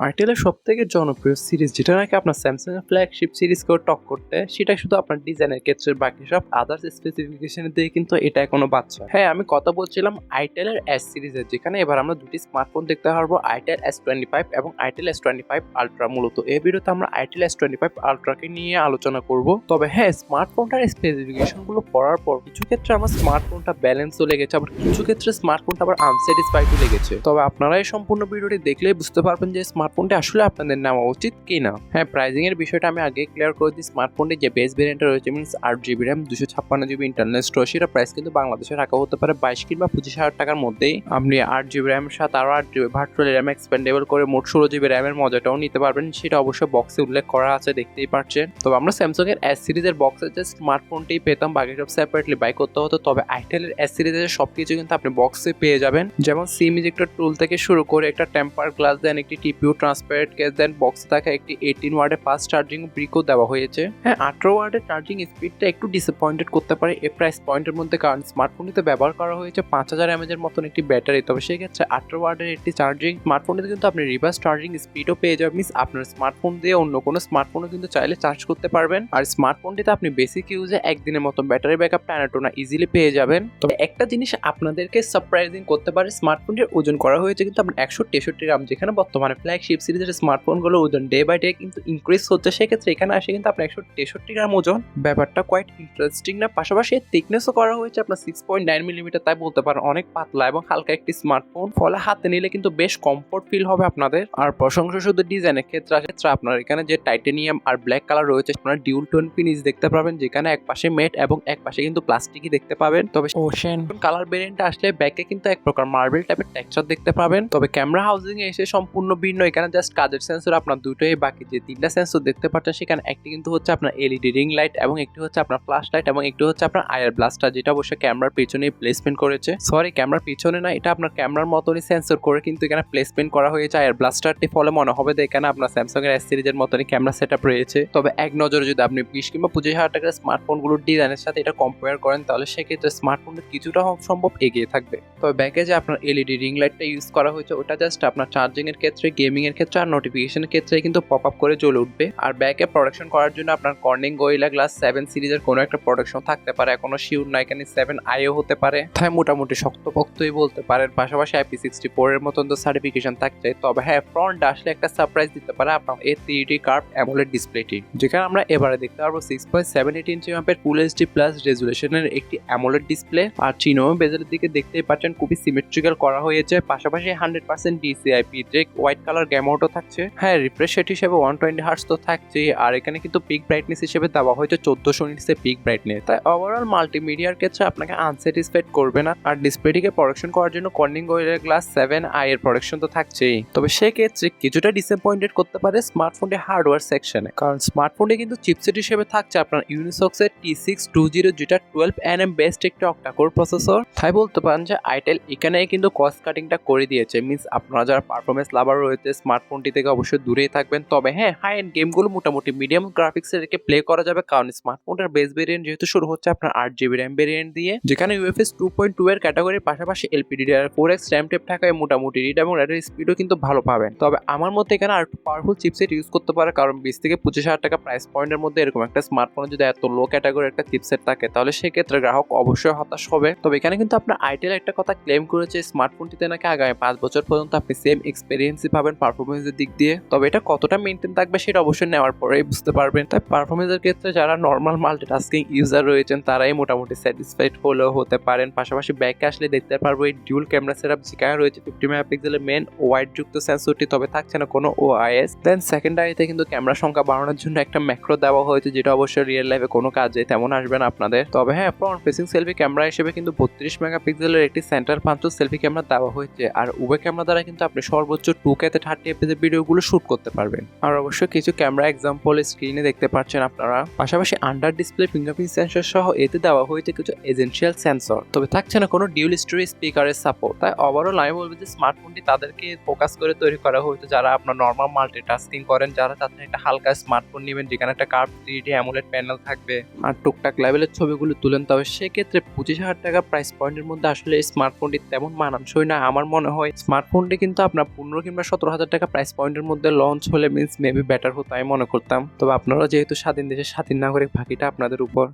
আইটেলের সবথেকে জনপ্রিয় সিরিজ যেটা নাকি আপনার স্যামসাং এর ফ্ল্যাগশিপ সিরিজকেও টপ করতে, সেটা শুধু আপনার ডিজাইনের ক্ষেত্রে, বাকি সব আদার্স স্পেসিফিকেশনের দিয়ে কিন্তু এটা এখনো বাচ্চা। হ্যাঁ, আমি কথা বলছিলাম আইটেলের এস সিরিজের, যেখানে এবার আমরা দুটি স্মার্টফোন দেখতে পারবো, আইটেল S25 এবং আইটেল S25 আলট্রা। মূলত এই ভিডিওতে আমরা আইটেল S25 আলট্রাকে নিয়ে আলোচনা করব। তবে হ্যাঁ, স্মার্টফোনটার স্পেসিফিকেশন গুলো পড়ার পর কিছু ক্ষেত্রে আমার স্মার্টফোনটা ব্যালেন্সও লেগেছে, আবার কিছু ক্ষেত্রে স্মার্টফোনটা আবার আনস্যাটিসফাইডও লেগেছে। তবে আপনারা এই সম্পূর্ণ ভিডিওটি দেখলেই বুঝতে পারবেন যে স্মার্টফোনটি আসলে আপনাদের নেওয়া উচিত কিনা। হ্যাঁ, প্রাইসিং এর বিষয়টা আমি আগে ক্লিয়ার করে দিই। স্মার্টফোনটি যে বেস ভেরিয়েন্টে রয়েছে, means 8GB RAM 256GB internal storage, সেটা প্রাইস কিন্তু বাংলাদেশে রাখা হতে পারে 22 কিংবা 25,000 টাকার মধ্যেই। আপনি 8GB RAM এর সাথে আরো 8GB ভার্চুয়াল RAM এক্সপেন্ডেবল করে মোট 16GB RAM এর মজাটাও নিতে পারবেন, সেটা অবশ্যই বক্সে উল্লেখ করা আছে, দেখতেই পাচ্ছেন। তবে আমরা স্যামসাং এর এস সিরিজের বক্সে যে স্মার্টফোনটি পেতাম, বাকি সব সেপারেটলি বাই করতে হতো। তবে আইটেলের এস সিরিজের সবকিছু কিন্তু আপনি বক্সে পেয়ে যাবেন, যেমন সিম ইজেক্টর টুল থেকে শুরু করে একটা টেম্পার গ্লাস দেন, একটি টিপিউ ট্রান্সপারেন্ট কেস দেন, বক্সে থাকা একটি 18 ওয়াটের ফাস্ট চার্জিং ব্রিকও দেওয়া হয়েছে। হ্যাঁ, 18 ওয়াটের চার্জিং স্পিডটা একটু ডিসঅ্যাপয়েন্টেড করতে পারে এই প্রাইস পয়েন্টের মধ্যে, কারণ স্মার্টফোনটিতে ব্যবহার করা হয়েছে 5000 mAh এর মতন একটি ব্যাটারি। তবে সেই ক্ষেত্রে 18 ওয়াটের একটি চার্জিং স্মার্টফোনটিতে কিন্তু আপনি রিভার্স চার্জিং স্পিডও পেয়ে যাবেন, মিনস আপনার স্মার্টফোন দিয়ে অন্য কোনো স্মার্টফোনও কিন্তু চাইলে চার্জ করতে পারবেন। আর স্মার্টফোনটিতে আপনি বেসিক ইউজে একদিনের মতো ব্যাটারি ব্যাকআপ টানাটোনা ইজিলি পেয়ে যাবেন। তবে একটা জিনিস আপনাদেরকে সারপ্রাইজিং করতে পারে, স্মার্টফোনটির ওজন করা হয়েছে কিন্তু আপনার 163 গ্রাম, যেখানে বর্তমানে ফ্ল্যাগশিপ সিরিজের স্মার্টফোনগুলোর ওজন ডে বাই ডে কিন্তু ইনক্রিজ হচ্ছে। সেক্ষেত্রে এখানে আসে কিন্তু আপনার 163 গ্রাম ওজন, ব্যাপারটা কোয়াইট ইন্টারেস্টিং না? পাশাপাশি থিকনেসও করা হয়েছে আপনার 6.9 মিলিমিটার, তাই বলতে পারেন অনেক পাতলা এবং হালকা একটি স্মার্টফোন, ফলে হাতে নিলে কিন্তু বেশ কমফোর্ট ফিল হবে আপনাদের। আর প্রশংসা শুধু ডিজাইনের ক্ষেত্রে আপনার এখানে যে টাইটেনিয়াম আর ব্ল্যাক কালার রয়েছে, আপনারা ডিউল টোন ফিনিশ দেখতে পাবেন, যেখানে এক পাশে মেট এবং এক পাশে কিন্তু প্লাস্টিকই দেখতে পাবেন। তবে ওশেন কালার ভেরিয়েন্টে আসলে ব্যাকে কিন্তু এক প্রকার মার্বেল টাইপের টেক্সচার দেখতে পাবেন। তবে ক্যামেরা হাউজিং এ এসে সম্পূর্ণ ভিন্ন, এখানে জাস্ট কাজের সেন্সর আপনার দুটোই, বাকি যে তিনটা সেন্সর দেখতে পাচ্ছেন সেখানে একটি কিন্তু হচ্ছে আপনার এলইডি রিং লাইট, এবং একটি হচ্ছে আপনার ফ্ল্যাশ লাইট, এবং একটি হচ্ছে আপনার আয়ার ব্লাস্টার, যেটা অবশ্যই ক্যামেরার পিছনেই প্লেসমেন্ট করেছে। সরি, ক্যামেরার পিছনে না, এটা আপনার ক্যামেরার মতনই সেন্সর করে কিন্তু এখানে প্লেসমেন্ট করা হয়েছে আয়ার ব্লাস্টারটি, ফলে মনে হবে যে এখানে আপনার স্যামসাং এর এস সিরিজের মতনই ক্যামেরা সেটআপ রয়েছে। তবে এক নজরে যদি আপনি 20 কিংবা 25,000 টাকার স্মার্টফোনগুলোর ডিজাইনের সাথে এটা কম্পেয়ার করেন, তাহলে সেক্ষেত্রে স্মার্টফোনটা কিছুটা সম্ভব এগিয়ে থাকবে। তবে ব্যাকে যে আপনার এলইডি রিং লাইটটা ইউজ করা হয়েছে, ওটা জাস্ট আপনার চার্জিং এর ক্ষেত্রে, গেমিং এর ক্ষেত্রে আর নোটিফিকেশনের ক্ষেত্রে কিন্তু পপ আপ করে জ্বলে উঠবে। আর ব্যাকে প্রোটেকশন করার জন্য আপনার কর্নিং গোরিলা গ্লাস 7 সিরিজের কোনো একটা প্রোটেকশন থাকতে পারে, এখনো শিওর না, এখানে 7i হতে পারে, তাই মোটামুটি শক্তপোক্তই বলতে পারেন। পাশাপাশি IP64 এর মতন তো সার্টিফিকেশন থাকছে। তবে হ্যাঁ, ফ্রন্ট আসলে একটা সারপ্রাইজ দিতে পারে আপনার এই 3D কার্ভ অ্যামোলেড ডিসপ্লেটি, যেখানে আমরা এবারে দেখতে পারবো 6.78 ইঞ্চি মাপের ফুল এইচডি প্লাস রেজুলেশনের একটি অ্যামোলেড ডিসপ্লে। আর চিনোম বেজেলের দিকে দেখতেই পাচ্ছেন খুবই সিমেট্রিক্যাল করা হয়েছে। পাশাপাশি 100% DCI-P হোয়াইট কালার গেম আউটও থাকছে। হ্যাঁ, রিফ্রেশ রেট হিসেবে 120 হার্টজ তো থাকছে, আর এখানে কিন্তু পিক ব্রাইটনেস হিসেবে দেওয়া হয়েছে 1400 নিটসের পিক ব্রাইটনেস, তাই ওভারঅল মাল্টিমিডিয়ার ক্ষেত্রে আপনাকে আনস্যাটিসফাইড করবে না। আর ডিসপ্লেটিকে প্রোটেকশন করার জন্য কর্নিং গোরিলা গ্লাস 7i এর প্রোটেকশন তো থাকছেই। তবে সেক্ষেত্রে কিছুটা ডিসঅ্যাপয়েন্টেড করতে পারে স্মার্টফোনটি হার্ডওয়্যার সেকশনে, কারণ স্মার্টফোনটি কিন্তু চিপসেট হিসেবে থাকছে আপনার ইউনিসক্সের T620, যেটা 12nm বেসড একটি অক্টাকোর প্রসেসর। তাই বলতে পারেন যে আইটেল এখানে কিন্তু কস্ট কাটিংটা করে দিয়েছে, মিনস আপনারা যারা পারফরমেন্স লাভার রয়েছে স্মার্টফোনটি থেকে অবশ্যই দূরেই থাকবেন। তবে হ্যাঁ, হাই এন্ড গেমগুলো মোটামুটি মিডিয়াম গ্রাফিক্সে রেখে প্লে করা যাবে, কারণ স্মার্টফোনটার বেস ভেরিয়েন্ট যেহেতু শুরু হচ্ছে আপনার 8GB RAM ভেরিয়েন্ট দিয়ে, যেখানে UFS 2.2 এর ক্যাটাগরির পাশাপাশি LPDDR4X RAM টেপ থাকায় মোটামুটি রিড এবং রাইটের স্পিডও কিন্তু ভালো পাবেন। তবে আমার মতে এখানে আর একটু পাওয়ারফুল চিপসেট ইউজ করতে পারে, কারণ 20 থেকে 25,000 টাকা প্রাইস পয়েন্টের মধ্যে এরকম একটা স্মার্টফোনে যদি এত লো ক্যাটাগরির একটা চিপসেট থাকে, তাহলে সেক্ষেত্রে গ্রাহক অবশ্যই হতাশ হবে। তবে এখানে কিন্তু আপনার আইটেল একটা কথা ক্লেম করেছে, স্মার্টফোনটিতে নাকি আগামী 5 বছর পর্যন্ত আপনি সেম এক্সপেরিয়েন্সই পাবেন পারফরমেন্সের দিক দিয়ে। তবে এটা কতটা মেনটেন থাকবে সেটা অবশ্যই নেওয়ার পরেই বুঝতে পারবেন। তাই পারফরমেন্সের ক্ষেত্রে যারা নর্মাল মাল্টিটাস্কিং ইউজার রয়েছেন তারাই মোটামুটি স্যাটিসফাইড হলেও হতে পারেন। পাশাপাশি ব্যাকে আসলে দেখতে পারবো এই ডিউল ক্যামেরা সেটআপ, যেখানে রয়েছে 50 মেগাপিক্সেলের মেন ওয়াইড যুক্ত সেন্সরটি, তবে থাকছে না কোনো OIS। দেন সেকেন্ডারিতে কিন্তু ক্যামেরা সংখ্যা বাড়ানোর জন্য একটা ম্যাক্রো দেওয়া হয়েছে, যেটা অবশ্যই রিয়েল লাইফে কোনো কাজে তেমন আসবে না আপনাদের। তবে হ্যাঁ, ফ্রন্ট ফেসিং সেলফি ক্যামেরা হিসেবে কিন্তু 32 মেগাপিক্সেলের একটি সেন্টার পাঞ্চ সেলফি ক্যামেরা দেওয়া হয়েছে, আর উভয় ক্যামেরা দ্বারা কিন্তু আপনি সর্বোচ্চ 2K তে 30fps এর ভিডিওগুলো শুট করতে পারবেন। আর অবশ্যই কিছু ক্যামেরা এক্সাম্পল স্ক্রিনে দেখতে পাচ্ছেন আপনারা। পাশাপাশি আন্ডার ডিসপ্লে ফিঙ্গারপ্রিন্ট সেন্সর সহ এতে দেওয়া হয়েছে কিছু এসেনশিয়াল সেন্সর, তবে থাকছে না কোনো ডিউল স্টোরি স্পিকারের সাপোর্ট। তাই ওভারঅল আমি বলবো যে স্মার্টফোনটি তাদেরকে ফোকাস করে তৈরি করা হয়েছে যারা আপনার নর্মাল মাল্টিটাস্কিং করেন, যারা চাচ্ছেন একটা হালকা স্মার্টফোন নেবেন যেখানে একটা কার্ভ 3D অ্যামোলেড প্যানেল থাকবে আর টুকটাক লেভেলের ছবিগুলো তুলেন। তবে সেক্ষেত্রে 25,000 টাকা প্রাইস পয়েন্টের মধ্যে আসলে এই স্মার্টফোনটি তেমন মানানসই না। আমার মনে হয় স্মার্টফোনটি কিন্তু আপনার 15 কিংবা 17,000 30,000 টাকা প্রাইস পয়েন্টের মধ্যে লঞ্চ হলে মিন্স মেবি বেটার হতো আমি মনে করতাম। তবে আপনারাও যেহেতু স্বাধীন দেশের স্বাধীন নাগরিক, বাকিটা আপনাদের উপর।